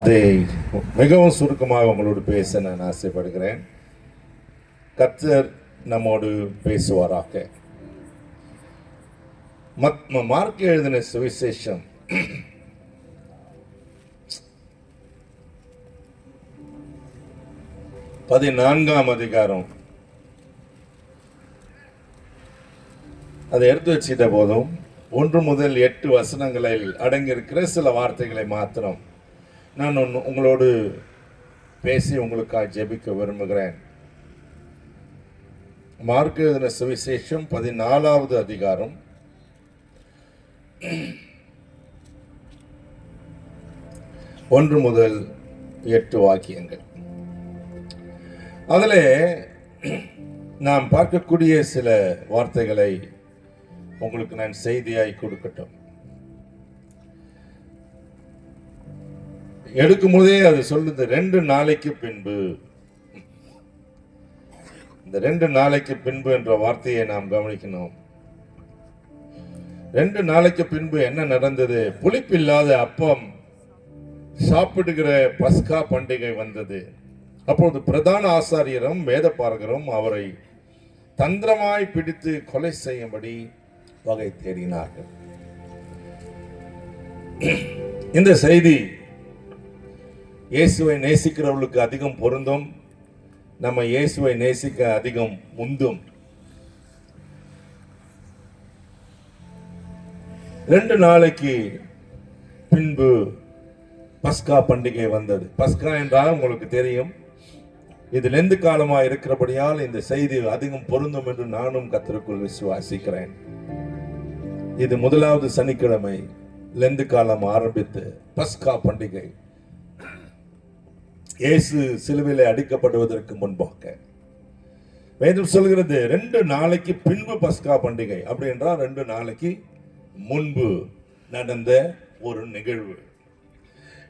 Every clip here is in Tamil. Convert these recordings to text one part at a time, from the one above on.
அதை மிகவும் சுருக்கமாக உங்களோடு பேச நான் ஆசைப்படுகிறேன். கர்த்தர் நம்மோடு பேசுவாராக. மார்க் எழுதின சுவிசேஷம் 14ஆம் அதிகாரம். அதை எடுத்து வச்சிட்ட போதும் 1 முதல் 8 வசனங்களில் அடங்கியிருக்கிற சில வார்த்தைகளை மாத்திரம் நான் உங்களோடு பேசி உங்களுக்காக ஜெபிக்க விரும்புகிறேன். மார்க் எழுதின சுவிசேஷம் 14வது அதிகாரம் 1 முதல் 8 வாக்கியங்கள். அதில் நாம் பார்க்கக்கூடிய சில வார்த்தைகளை உங்களுக்கு நான் செய்தியாய் கொடுக்கட்டும். எடுக்கும் போதே அது சொல்லுது 2 நாளைக்கு பின்பு. இந்த 2 நாளைக்கு பின்பு என்ற வார்த்தையை நாம் கவனிக்கணும். 2 நாளைக்கு பின்பு என்ன நடந்தது? புளிப்பில்லாத அப்பம் சாப்பிடுகிற பஸ்கா பண்டிகை வந்தது. அப்போது பிரதான ஆசாரியரும் வேதபாரகரும் அவரை தந்திரமாய் பிடித்து கொலை செய்யும்படி வகை தேடினார்கள். இந்த செய்தி இயேசுவை நேசிக்கிறவர்களுக்கு அதிகம் பொருந்தும். நம்ம இயேசுவை நேசிக்க அதிகம் முந்தும். 2 நாளைக்கு பின்பு பஸ்கா பண்டிகை வந்தது. பஸ்கா என்றால் உங்களுக்கு தெரியும், இது லெந்து காலமா இருக்கிறபடியால் இந்த செய்தி அதிகம் பொருந்தும் என்று நானும் கர்த்தருக்குள் விசுவாசிக்கிறேன். இது 1வது சனிக்கிழமை லெந்து காலம் ஆரம்பித்து பஸ்கா பண்டிகை இயேசு சிலுவையிலே அடிக்கப்படுவதற்கு முன்பாக வேதம் சொல்கிறது 2 நாளைக்கு பின்பு பஸ்கா பண்டிகை. அப்படி என்றால் 2 நாளைக்கு முன்பு நடந்த ஒரு நிகழ்வு.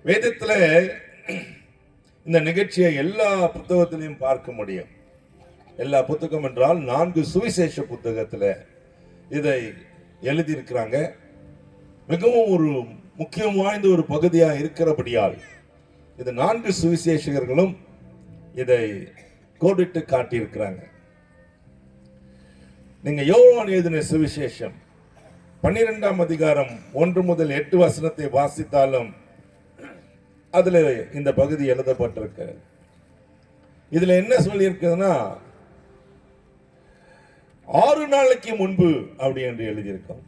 வேதத்தில் இந்த நிகழ்ச்சியை எல்லா புத்தகத்திலையும் பார்க்க முடியும். எல்லா புத்தகம் என்றால் 4 சுவிசேஷ புத்தகத்தில் இதை எழுதியிருக்கிறாங்க. மிகவும் ஒரு முக்கியம் வாய்ந்த ஒரு பகுதியாக இருக்கிறபடியால் இது 4 சுவிசேஷகர்களும் இதை கோடிட்டு காட்டியிருக்கிறாங்க. நீங்க யோவான் எழுதின சுவிசேஷம் 12ஆம் அதிகாரம் 1 முதல் 8 வசனத்தை வாசித்தாலும் அதுல இந்த பகுதி எழுதப்பட்டிருக்கு. இதுல என்ன சொல்லி இருக்குதுன்னா 6 நாளைக்கு முன்பு அப்படி என்று எழுதியிருக்கோம்.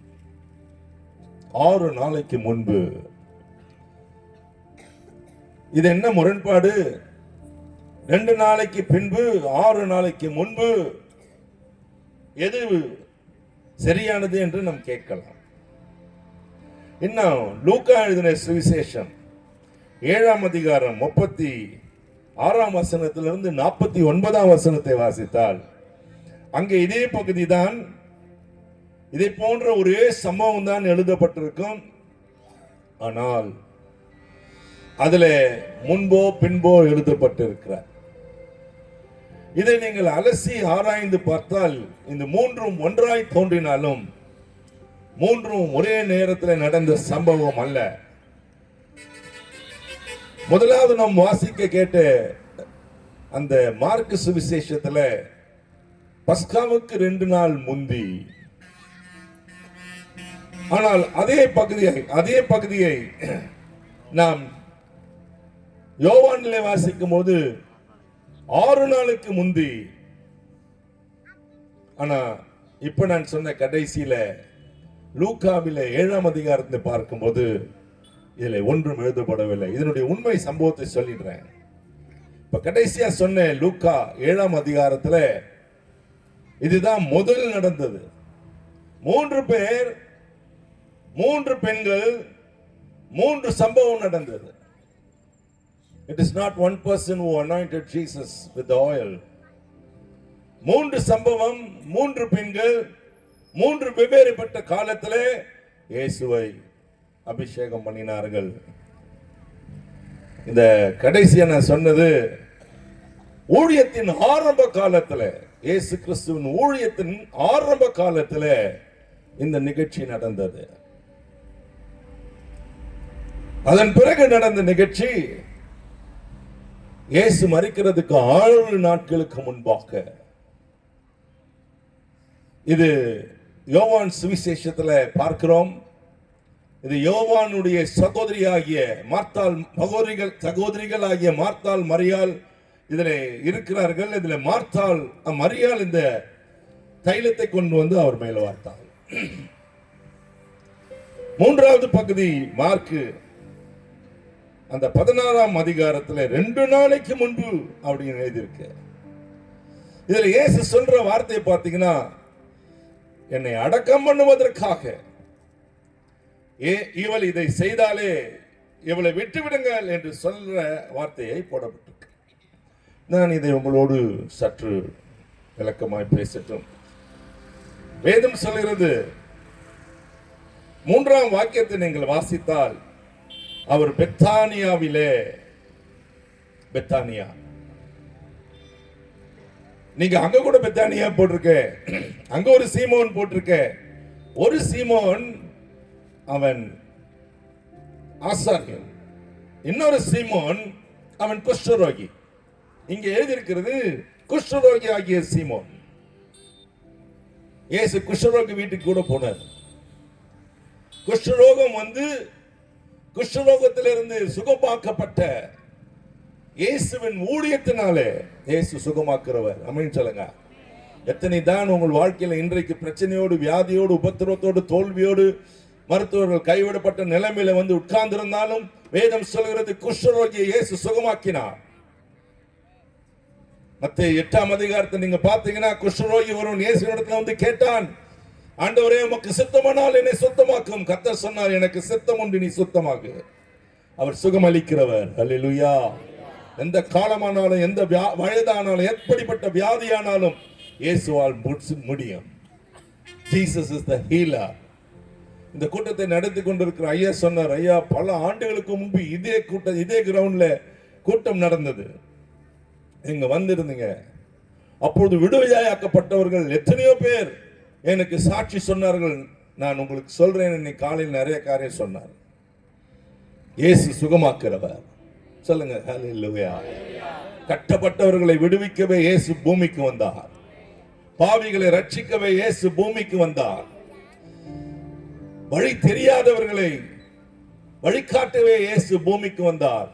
6 நாளைக்கு முன்பு. இது என்ன முரண்பாடு? 2 நாளைக்கு பின்பு 6 நாளைக்கு முன்பு எது சரியானது என்று நாம் கேட்கலாம். இன்னும் லூக்கா எழுதின சுவிசேஷம் 7ஆம் அதிகாரம் 36ஆம் வசனத்திலிருந்து 49ஆம் வசனத்தை வாசித்தால் அங்கே இதே பகுதி தான், இதை போன்ற ஒரே சம்பவம் தான் எழுதப்பட்டிருக்கும். ஆனால் அதுல முன்போ பின்போ எழுதப்பட்டிருக்கிறார். இதை நீங்கள் அலசி ஆராய்ந்து பார்த்தால் இந்த 3ம் ஒன்றாய் தோன்றினாலும் 3ம் ஒரே நேரத்தில் நடந்த சம்பவம் அல்ல. முதலாவது நாம் வாசிக்க கேட்ட அந்த மார்க் சுவிசேஷத்துல பஸ்காவுக்கு 2 நாள் முந்தி. ஆனால் அதே பகுதியை நாம் யோவானிலே வாசிக்கும் போது 6 நாளுக்கு முந்தி. ஆனா இப்ப நான் சொன்ன கடைசியில லூக்காவில 7ஆம் அதிகாரத்தை பார்க்கும்போது இதுல ஒன்றும் எழுதப்படவில்லை. இதனுடைய உண்மை சம்பவத்தை சொல்லிடுறேன். இப்ப கடைசியா சொன்ன லூக்கா 7ஆம் அதிகாரத்துல இதுதான் முதல் நடந்தது. 3 பேர், 3 பெண்கள், 3 சம்பவம் நடந்தது. It is not one person who anointed Jesus with the oil. 3 சம்பவம், 3 பெண்கள், 3 வெவ்வேறுபட்ட காலத்திலே இயேசுவை அபிஷேகம் பண்ணினார்கள். இந்த கடைசியா நான் சொன்னது ஊழியத்தின் ஆரம்ப காலத்தில், இயேசு கிறிஸ்துவின் ஊழியத்தின் ஆரம்ப காலத்தில் இந்த நிகழ்ச்சி நடந்தது. அதன் பிறகு நடந்த நிகழ்ச்சி இயேசு மரிக்கிறதுக்கு 6 நாட்களுக்கு முன்பாக, இது யோவான் சுவிசேஷத்துல பார்க்கிறோம். இது யோவானுடைய சகோதரியாகிய மார்த்தாள், சகோதரிகள் ஆகிய மார்த்தாள், மரியாள் இதுல இருக்கிறார்கள். இதுல மார்த்தாள், மரியாள் இந்த தைலத்தை கொண்டு வந்து அவர் மேல வார்த்தாள். 3வது பகுதி மார்க்கு அந்த 16ஆம் அதிகாரத்துல 2 நாளைக்கு முன்பு அப்படின்னு எழுதியிருக்கு. இதுல இயேசு சொல்ற வார்த்தையை பார்த்தீங்கன்னா, என்னை அடக்கம் பண்ணுவதற்காக இவள் இதை செய்தாலே இவளை விட்டுவிடுங்கள் என்று சொல்ற வார்த்தையை போடப்பட்டிருக்கு. நான் இதை உங்களோடு சற்று விளக்கமாய் பேசட்டும். வேதம் சொல்கிறது, 3ஆம் வாக்கியத்தை நீங்கள் வாசித்தால், அவர் பெத்தானியாவிலே, பெத்தானியா, நீங்க அங்க கூட பெத்தானியா போட்டிருக்க, அங்க ஒரு சீமோன் போட்டிருக்க. ஒரு சீமோன் அவன் ஆசாரியன், இன்னொரு சீமோன் அவன் குஷ்டரோகி. இங்க எழுதியிருக்கிறது குஷ்டரோகி ஆகிய சீமோன். இயேசு குஷ்டரோகி வீட்டுக்கு கூட போனார். குஷ்டரோகம் வந்து குஷ்டரோகத்திலிருந்து சுகமாக்கப்பட்ட இயேசுவின் ஊழியத்தினாலே இயேசு சுகமாக்குறவர். ஆமென் சொல்லுங்க. எத்தனை தான் உங்கள் வாழ்க்கையில இன்றைக்கு பிரச்சனையோடு, வியாதியோடு, உபத்திரவத்தோடு, தோல்வியோடு, மருத்துவர்கள் கைவிடப்பட்ட நிலைமையில வந்து உட்கார்ந்து இருந்தாலும், வேதம் சொல்கிறது குஷ்டரோகியை இயேசு சுகமாக்கினார். மத்தேயு 8ஆம் அதிகாரத்தை நீங்க பாத்தீங்கன்னா, குஷ்டரோகி ஒருவன் இயேசுவிடத்துல வந்து கேட்டான், ஆண்டவரே உமக்கு சித்தமானால் என்னை சுத்தமாக்கும். கர்த்தர் சொன்னார், எனக்கு சித்தம் உண்டு, நீ சுத்தமாகு. அவர் சுகமளிக்கிறவர். அல்லேலூயா. எந்த காலமானாலும், எந்த வயதானாலும், எப்படிப்பட்ட வியாதியானாலும் இயேசுவால் முடியும். Jesus is the healer. இந்த கூட்டத்தை நடத்தி கொண்டிருக்கிற ஐயா சொன்னார், ஐயா பல ஆண்டுகளுக்கு முன்பு இதே கிரவுண்ட்ல கூட்டம் நடந்தது, நீங்க வந்திருந்தீங்க. அப்பொழுது விடுதலையாக்கப்பட்டவர்கள் எத்தனையோ பேர் எனக்கு சாட்சி சொன்னார்கள். நான் உங்களுக்கு சொல்றேன், இன்னைக்கு காலையில் நிறைய காரியம் சொன்னார். இயேசு சுகமாக்குறவர். சொல்லுங்க ஹல்லேலூயா. கட்டப்பட்டவர்களை விடுவிக்கவே இயேசு பூமிக்கு வந்தார். பாவிகளை ரட்சிக்கவே இயேசு பூமிக்கு வந்தார். வழி தெரியாதவர்களை வழிகாட்டவே இயேசு பூமிக்கு வந்தார்.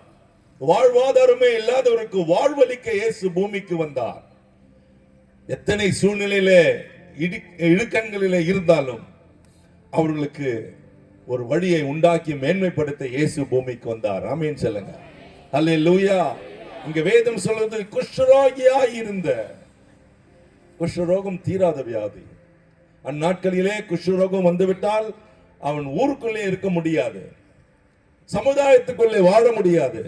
வாழ்வாதாரமே இல்லாதவருக்கு வாழ்வளிக்க இயேசு பூமிக்கு வந்தார். எத்தனை சூழ்நிலையிலே இடுக்கண்களிலே இருந்தாலும் அவர்களுக்கு ஒரு வழியை உண்டாக்கி மேன்மைப்படுத்த இயேசு பூமிக்கு வந்தார். ஆமென் சொல்லுங்க. அல்லேலூயா. இங்க வேதம் சொல்றது, குஷ்டரோகியாய் இருந்த, குஷ்டரோகம் தீராத வியாதி. அந்நாட்களிலே குஷ்டரோகம் வந்துவிட்டால் அவன் ஊருக்குள்ளே இருக்க முடியாது, சமுதாயத்துக்குள்ளே வாழ முடியாது,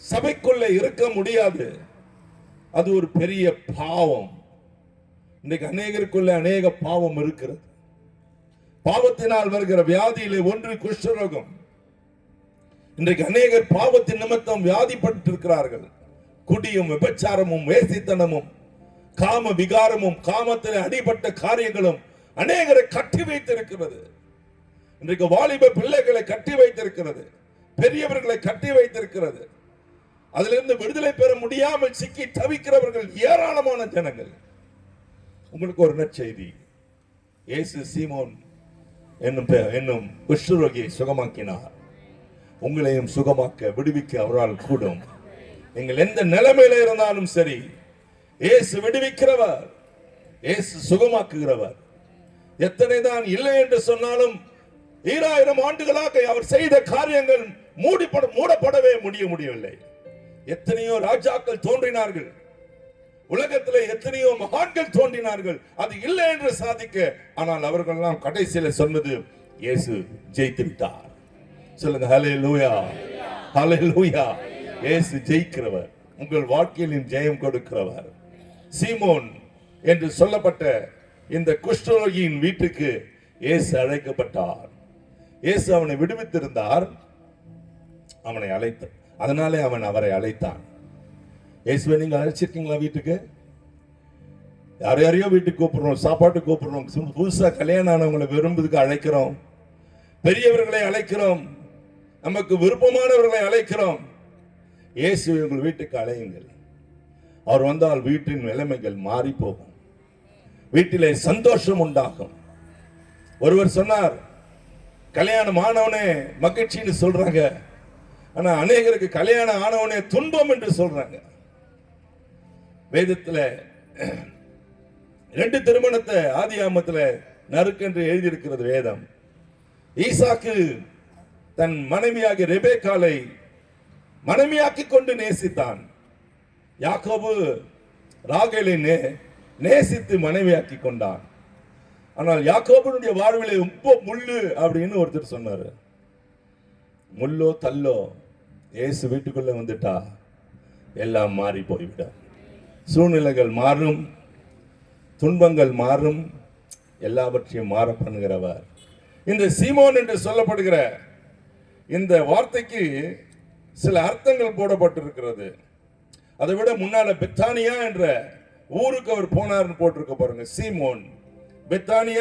சபைக்குள்ளே இருக்க முடியாது. அது ஒரு பெரிய பாவம். இன்றைக்கு அநேகருக்குள்ள அநேக பாவம் இருக்கிறது. பாவத்தினால் வருகிற வியாதியிலே ஒன்று குஷ்டரோகம். இன்றைக்கு அநேகர் பாவத்தின் நிமித்தம் வியாதிப்பட்டு இருக்கிறார்கள். குடியும், விபச்சாரமும், வேசித்தனமும், காம விகாரமும், காமத்தில் அடிபட்ட காரியங்களும் அநேகரை கட்டி வைத்திருக்கிறது. இன்றைக்கு வாலிப பிள்ளைகளை கட்டி வைத்திருக்கிறது, பெரியவர்களை கட்டி வைத்திருக்கிறது. அதிலிருந்து விடுதலை பெற முடியாமல் சிக்கி தவிக்கிறவர்கள் ஏராளமான ஜனங்கள். உங்களுக்கு ஒரு நற்செய்தி, இயேசு சீமோன் என்னும் குஷ்டரோகியை சுகமாக்கினார். உங்களையும் சுகமாக்க, விடுவிக்க அவரால் கூடும். நீங்கள் எந்த நிலைமையில இருந்தாலும் சரி, இயேசு விடுவிக்கிறவர், இயேசு சுகமாக்குகிறவர். எத்தனை தான் இல்லை என்று சொன்னாலும் 2000 ஆண்டுகளாக அவர் செய்த காரியங்கள் மூடப்படவே முடியவில்லை. எத்தனையோ ராஜாக்கள் தோன்றினார்கள், உலகத்தில் எத்தனையோ மகான்கள் தோன்றினார்கள், அது இல்லை என்று சாதிக்க. ஆனால் அவர்கள் எல்லாம் கடைசியில் சொன்னது, இயேசு ஜெயித்து விட்டார். சொல்லுங்க ஹல்லேலூயா, ஹல்லேலூயா. இயேசு ஜெயிக்கிறவர், உங்கள் வாழ்க்கையில் ஜெயம் கொடுக்கிறவர். சீமோன் என்று சொல்லப்பட்ட இந்த குஷ்டரோகியின் வீட்டுக்கு இயேசு அழைக்கப்பட்டார். இயேசு அவனை விடுவித்திருந்தார், அவனை அழைத்தார். அதனாலே அவன் அவரை அழைத்தான். இயேசுவை நீங்க அழைச்சிருக்கீங்களா வீட்டுக்கு? யாரையோ வீட்டுக்கு கூப்பிடுறோம், சாப்பாட்டு கூப்பிடுறோம், புதுசா கல்யாணம் ஆனவங்களை விரும்புறதுக்கு அழைக்கிறோம், பெரியவர்களை அழைக்கிறோம், நமக்கு விருப்பமானவர்களை அழைக்கிறோம். இயேசுவை உங்கள் வீட்டுக்கு அழையுங்கள். அவர் வந்தால் வீட்டின் நிலைமைகள் மாறி போகும், வீட்டிலே சந்தோஷம் உண்டாகும். ஒருவர் சொன்னார், கல்யாணம் ஆனவனே மகிழ்ச்சின்னு சொல்றாங்க, ஆனா அநேகருக்கு கல்யாணம் ஆனவனே துன்பம் என்று சொல்றாங்க. வேதத்துல 2 திருமணத்தை ஆதியாகமத்துல நறுக்கென்று எழுதியிருக்கிறது வேதம். ஈசாக்கு தன் மனைவியாகிய ரெபேக்காளை மனைவியாக்கி கொண்டு நேசித்தான். யாக்கோபு ராகேலை நேசித்து மனைவியாக்கி கொண்டான். ஆனால் யாக்கோபுடைய வாழ்விலே ரொம்ப முள்ளு அப்படின்னு ஒருத்தர் சொன்னாரு. முள்ளோ தள்ளோ இயேசு வீட்டுக்குள்ள வந்துட்டா எல்லாம் மாறி போய்விடும். சூழ்நிலைகள் மாறும், துன்பங்கள் மாறும், எல்லாவற்றையும் மாற பண்ணுகிறவர். இந்த சீமோன் என்று சொல்லப்படுகிற இந்த வார்த்தைக்கு சில அர்த்தங்கள் போடப்பட்டிருக்கிறது. அதை விட முன்னால பெத்தானியா என்ற ஊருக்கு அவர் போனார்னு போட்டிருக்க பாருங்க. சீமோன் பெத்தானியா